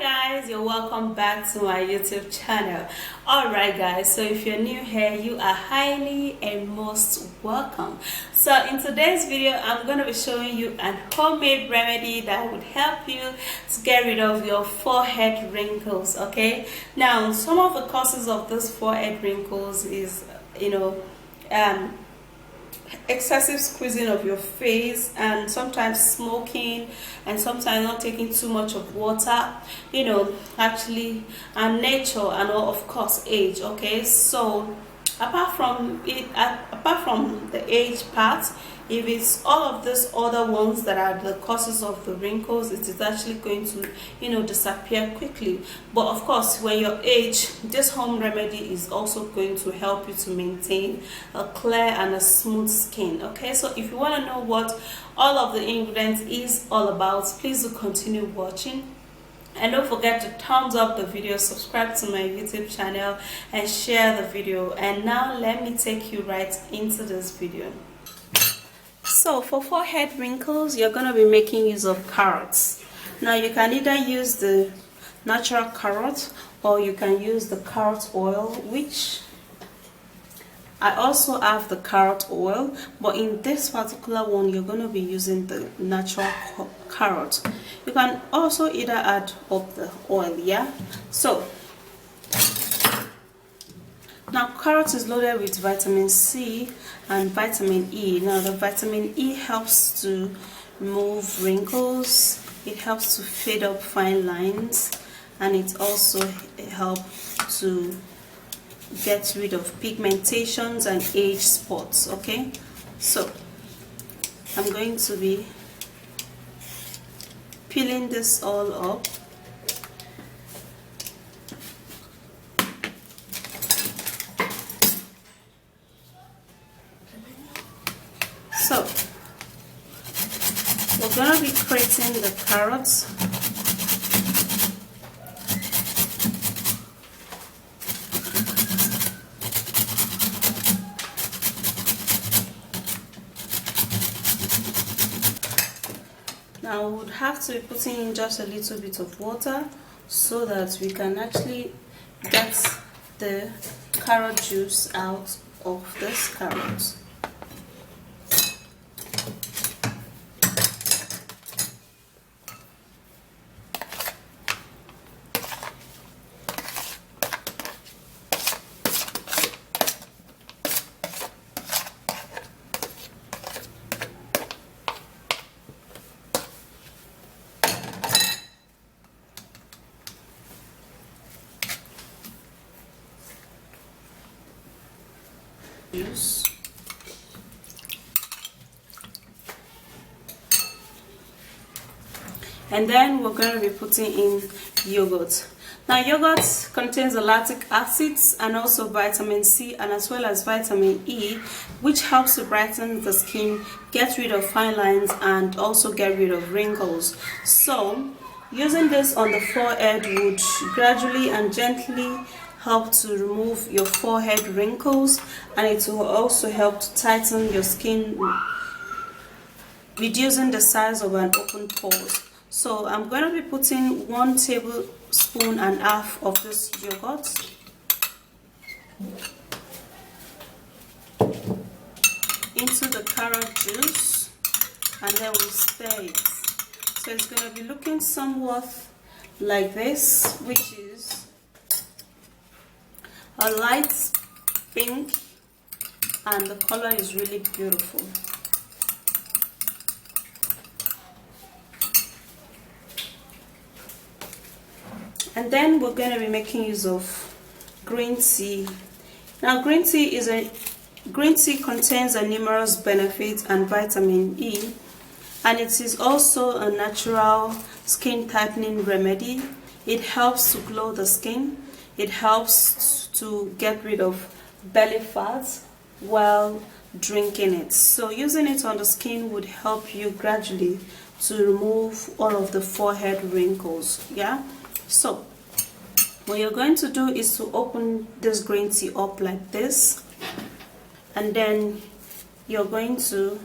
Hi guys, you're welcome back to my YouTube channel. Alright guys, so if you're new here, you are highly and most welcome. So in today's video, I'm going to be showing you an homemade remedy that would help you to get rid of your forehead wrinkles. Okay, now some of the causes of this forehead wrinkles is excessive squeezing of your face, and sometimes smoking, and sometimes not taking too much of water, actually, and nature, and of course age. Okay, so apart from the age part, if it's all of these other ones that are the causes of the wrinkles, it is actually going to disappear quickly. But of course, when you age, this home remedy is also going to help you to maintain a clear and a smooth skin. Okay, so if you want to know what all of the ingredients is all about, please do continue watching. And don't forget to thumbs up the video, subscribe to my YouTube channel, and share the video. And now let me take you right into this video. So for forehead wrinkles, you're going to be making use of carrots. Now you can either use the natural carrot, or you can use the carrot oil, which I also have the carrot oil, but in this particular one you're going to be using the natural carrot. You can also either add up the oil. Yeah, so now carrot is loaded with vitamin C and vitamin E. Now the vitamin E helps to remove wrinkles, it helps to fade up fine lines, and it also helps to get rid of pigmentations and age spots. Okay, so I'm going to be peeling this all up. So we're going to be creating the carrots. Now we would have to be putting in just a little bit of water so that we can actually get the carrot juice out of this carrot. Juice. And then we're going to be putting in yogurt. Now yogurt contains the lactic acids and also vitamin C, and as well as vitamin E, which helps to brighten the skin, get rid of fine lines, and also get rid of wrinkles. So using this on the forehead would gradually and gently help to remove your forehead wrinkles, and it will also help to tighten your skin, reducing the size of an open pores. So I'm going to be putting 1 tablespoon and a half of this yogurt into the carrot juice, and then we stir it. So it's going to be looking somewhat like this, which is a light pink, and the color is really beautiful. And then we're going to be making use of green tea. Now green tea contains a numerous benefits and vitamin E, and it is also a natural skin tightening remedy. It helps to glow the skin. It helps to get rid of belly fat while drinking it. So using it on the skin would help you gradually to remove all of the forehead wrinkles. Yeah, so what you're going to do is to open this green tea up like this, and then you're going to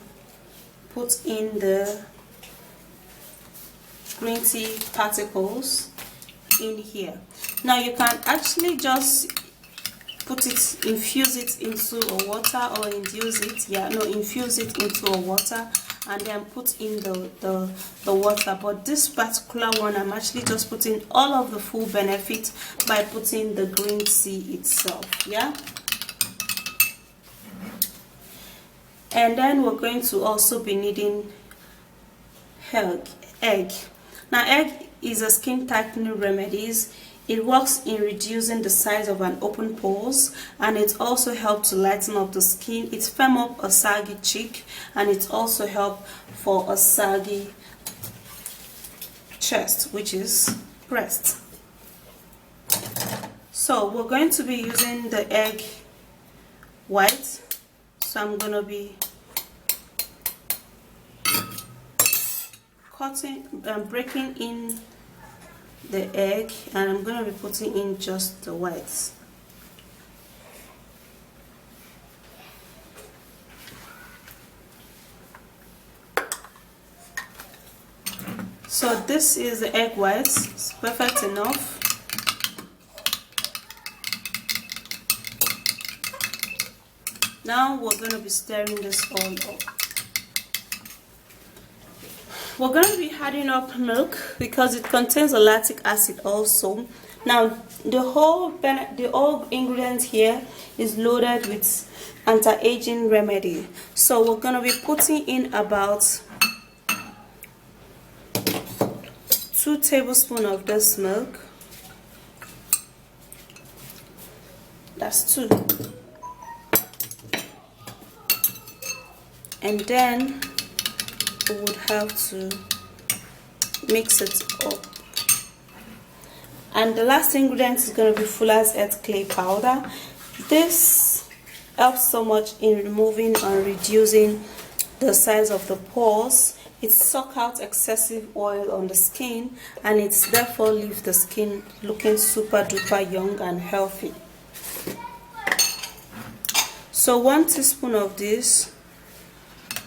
put in the green tea particles in here. Now you can actually just infuse it into a water, or infuse it into a water and then put in the water. But this particular one, I'm actually just putting all of the full benefit by putting the green tea itself. Yeah. And then we're going to also be needing egg. Now egg is a skin tightening remedies. It works in reducing the size of an open pores, and it also helps to lighten up the skin. It firm up a saggy cheek, and it also help for a saggy chest, which is breast. So we're going to be using the egg white. So I'm going to be breaking in the egg, and I'm going to be putting in just the whites. So this is the egg whites. It's perfect enough. Now we're going to be stirring this all up. We're going to be adding up milk because it contains a lactic acid also. Now the whole ingredient here is loaded with anti-aging remedy. So we're going to be putting in about 2 tablespoons of this milk. That's 2. And then we would have to mix it up. And the last ingredient is going to be Fuller's Earth clay powder. This helps so much in removing and reducing the size of the pores. It sucks out excessive oil on the skin, and it's therefore leaves the skin looking super duper young and healthy. So 1 teaspoon of this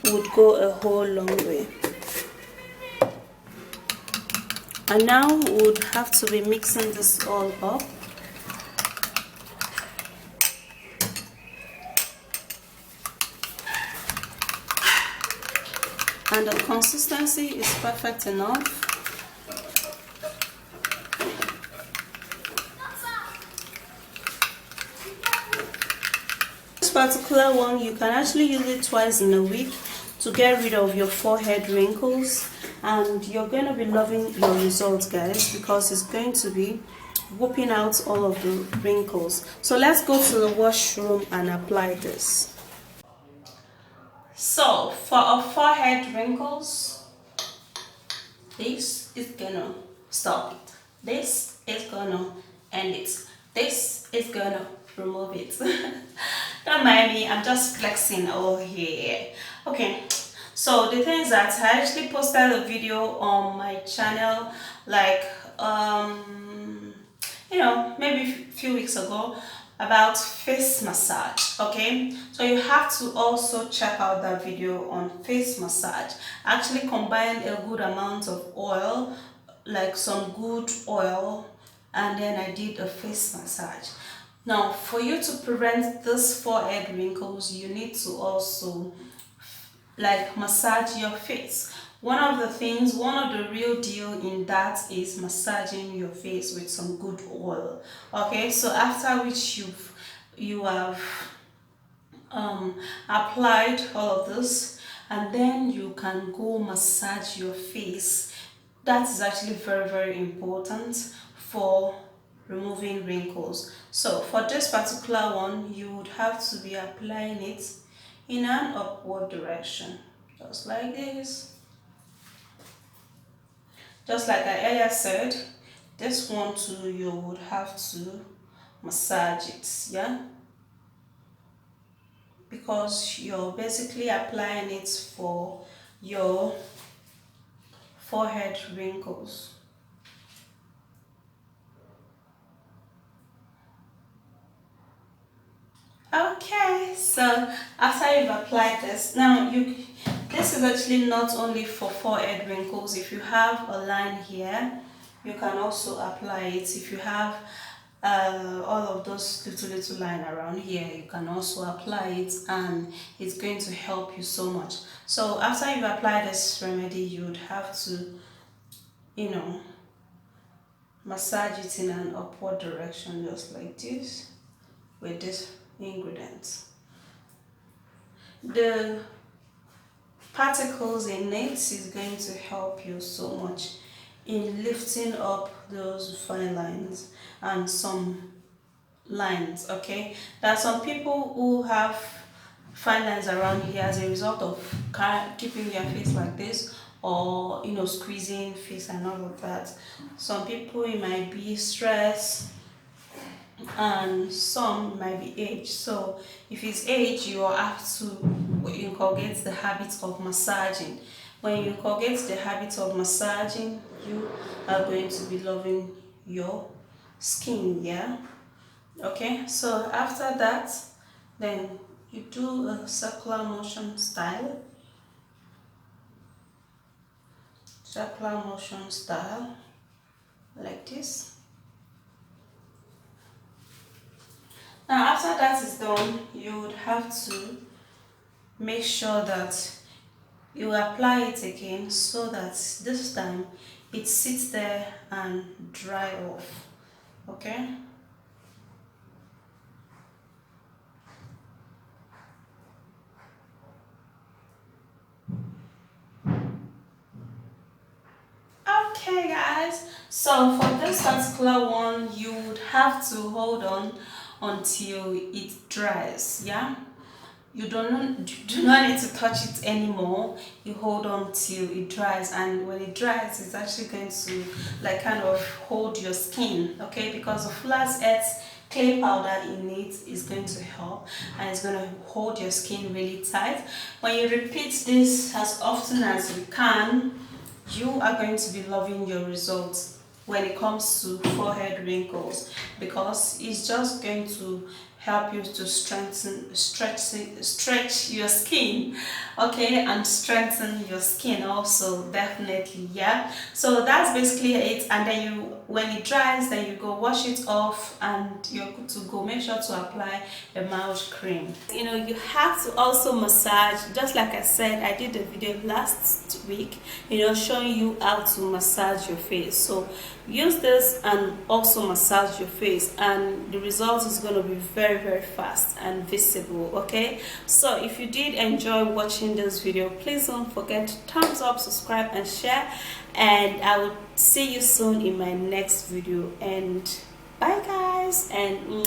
would go a whole long way. And now we would have to be mixing this all up. And the consistency is perfect enough. This particular one, you can actually use it twice in a week to get rid of your forehead wrinkles, and you're going to be loving your results, guys, because it's going to be whooping out all of the wrinkles. So let's go to the washroom and apply this. So for our forehead wrinkles, this is gonna stop it, this is gonna end it, this is gonna remove it. Don't mind me, I'm just flexing over here. Okay, so the thing is that I actually posted a video on my channel like maybe a few weeks ago about face massage. Okay, so you have to also check out that video on face massage. I actually combined a good amount of oil, like some good oil, and then I did a face massage. Now for you to prevent this forehead wrinkles, you need to also like massage your face. One of the real deal in that is massaging your face with some good oil. Okay, so after which you have applied all of this, and then you can go massage your face. That is actually very, very important for removing wrinkles. So for this particular one, you would have to be applying it in an upward direction, just like this. Just like I earlier said, this one too, you would have to massage it, yeah, because you're basically applying it for your forehead wrinkles. Okay, so after you've applied this, now this is actually not only for forehead wrinkles. If you have a line here, you can also apply it. If you have all of those little line around here, you can also apply it, and it's going to help you so much. So after you apply this remedy, you would have to, you know, massage it in an upward direction, just like this, with this ingredients. The particles in it is going to help you so much in lifting up those fine lines and some lines. Okay, there are some people who have fine lines around here as a result of keeping their face like this, or squeezing face and all of that. Some people, it might be stress, and some might be age. So if it's age, you have to inculcate the habit of massaging. When you inculcate the habit of massaging, you are going to be loving your skin. Yeah, okay. So after that, then you do a circular motion style. Like this. Now after that is done, you would have to make sure that you apply it again, so that this time it sits there and dry off. Okay, okay guys, so for this particular one, you would have to hold on until it dries. Yeah, you do not need to touch it anymore. You hold on till it dries, and when it dries, it's actually going to like kind of hold your skin. Okay, because the flax earth clay powder in it is going to help, and it's going to hold your skin really tight. When you repeat this as often as you can, you are going to be loving your results when it comes to forehead wrinkles, because it's just going to help you to stretch your skin, okay, and strengthen your skin also, definitely. Yeah, so that's basically it. And then when it dries, then you go wash it off, and you're good to go. Make sure to apply a mild cream. You have to also massage, just like I said. I did a video last week, showing you how to massage your face. So use this and also massage your face, and the result is going to be very fast and visible. Okay, so if you did enjoy watching this video, please don't forget to thumbs up, subscribe and share, and I will see you soon in my next video. And bye guys, and